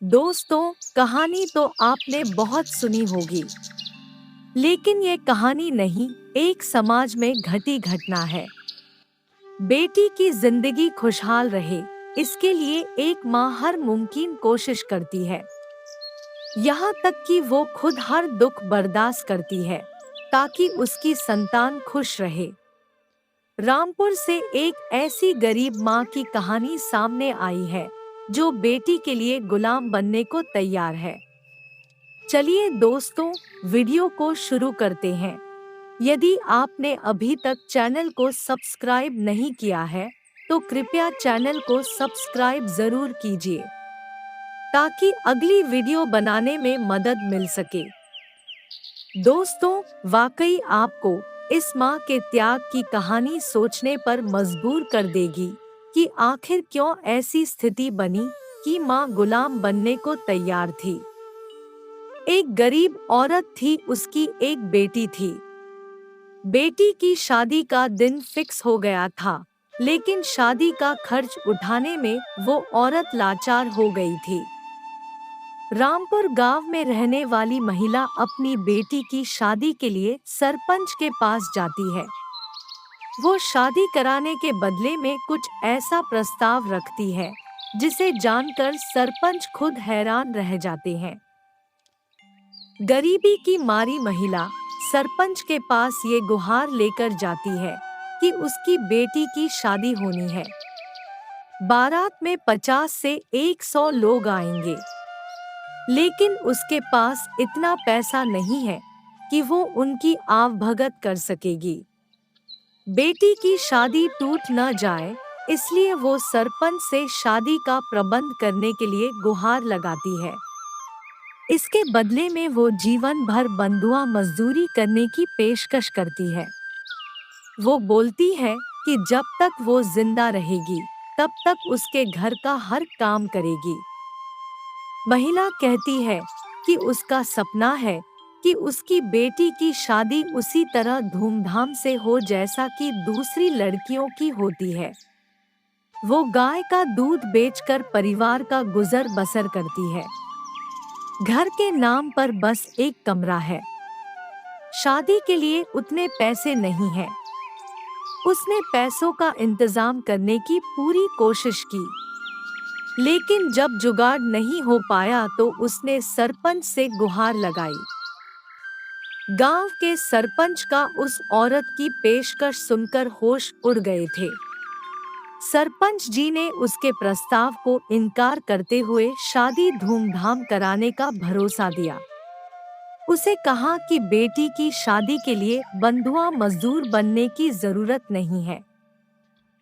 दोस्तों, कहानी तो आपने बहुत सुनी होगी, लेकिन ये कहानी नहीं, एक समाज में घटी घटना है। बेटी की जिंदगी खुशहाल रहे, इसके लिए एक माँ हर मुमकिन कोशिश करती है। यहाँ तक कि वो खुद हर दुख बर्दाश्त करती है, ताकि उसकी संतान खुश रहे। रामपुर से एक ऐसी गरीब माँ की कहानी सामने आई है, जो बेटी के लिए गुलाम बनने को तैयार है। चलिए दोस्तों, वीडियो को शुरू करते हैं। यदि आपने अभी तक चैनल को सब्सक्राइब नहीं किया है, तो कृपया चैनल को सब्सक्राइब जरूर कीजिए, ताकि अगली वीडियो बनाने में मदद मिल सके। दोस्तों, वाकई आपको इस माँ के त्याग की कहानी सोचने पर मजबूर कर देगी कि आखिर क्यों ऐसी स्थिति बनी कि माँ गुलाम बनने को तैयार थी। एक गरीब औरत थी, उसकी एक बेटी थी। बेटी की शादी का दिन फिक्स हो गया था, लेकिन शादी का खर्च उठाने में वो औरत लाचार हो गई थी। रामपुर गांव में रहने वाली महिला अपनी बेटी की शादी के लिए सरपंच के पास जाती है। वो शादी कराने के बदले में कुछ ऐसा प्रस्ताव रखती है, जिसे जानकर सरपंच खुद हैरान रह जाते हैं। गरीबी की मारी महिला सरपंच के पास ये गुहार लेकर जाती है कि उसकी बेटी की शादी होनी है। बारात में 50 से 100 लोग आएंगे, लेकिन उसके पास इतना पैसा नहीं है कि वो उनकी आवभगत कर सकेगी। बेटी की शादी टूट न जाए, इसलिए वो सरपंच से शादी का प्रबंध करने के लिए गुहार लगाती है। इसके बदले में वो जीवन भर बंधुआ मजदूरी करने की पेशकश करती है। वो बोलती है कि जब तक वो जिंदा रहेगी, तब तक उसके घर का हर काम करेगी। महिला कहती है कि उसका सपना है कि उसकी बेटी की शादी उसी तरह धूमधाम से हो जैसा कि दूसरी लड़कियों की होती है। वो गाय का दूध बेचकर परिवार का गुजर बसर करती है। घर के नाम पर बस एक कमरा है। शादी के लिए उतने पैसे नहीं हैं। उसने पैसों का इंतजाम करने की पूरी कोशिश की, लेकिन जब जुगाड़ नहीं हो पाया तो उसने सरपंच से गुहार लगाई। गांव के सरपंच का उस औरत की पेशकश सुनकर होश उड़ गए थे। सरपंच जी ने उसके प्रस्ताव को इनकार करते हुए शादी धूमधाम कराने का भरोसा दिया। उसे कहा कि बेटी की शादी के लिए बंधुआ मजदूर बनने की जरूरत नहीं है।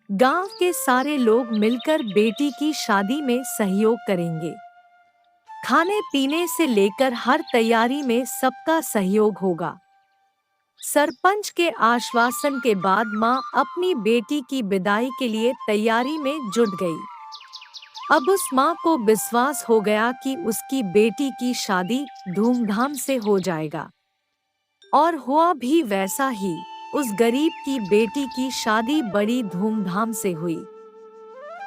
गांव के सारे लोग मिलकर बेटी की शादी में सहयोग करेंगे। खाने पीने से लेकर हर तैयारी में सबका सहयोग होगा। सरपंच के आश्वासन के बाद मां अपनी बेटी की विदाई के लिए तैयारी में जुट गई। अब उस मां को विश्वास हो गया कि उसकी बेटी की शादी धूमधाम से हो जाएगा। और हुआ भी वैसा ही। उस गरीब की बेटी की शादी बड़ी धूमधाम से हुई।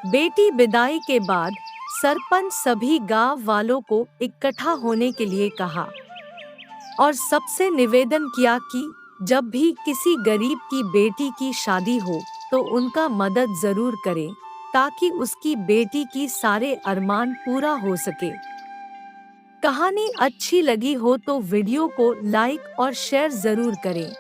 बेटी विदाई के बाद सरपंच सभी गांव वालों को इकट्ठा होने के लिए कहा और सबसे निवेदन किया कि जब भी किसी गरीब की बेटी की शादी हो तो उनका मदद जरूर करें, ताकि उसकी बेटी की सारे अरमान पूरा हो सके। कहानी अच्छी लगी हो तो वीडियो को लाइक और शेयर जरूर करें।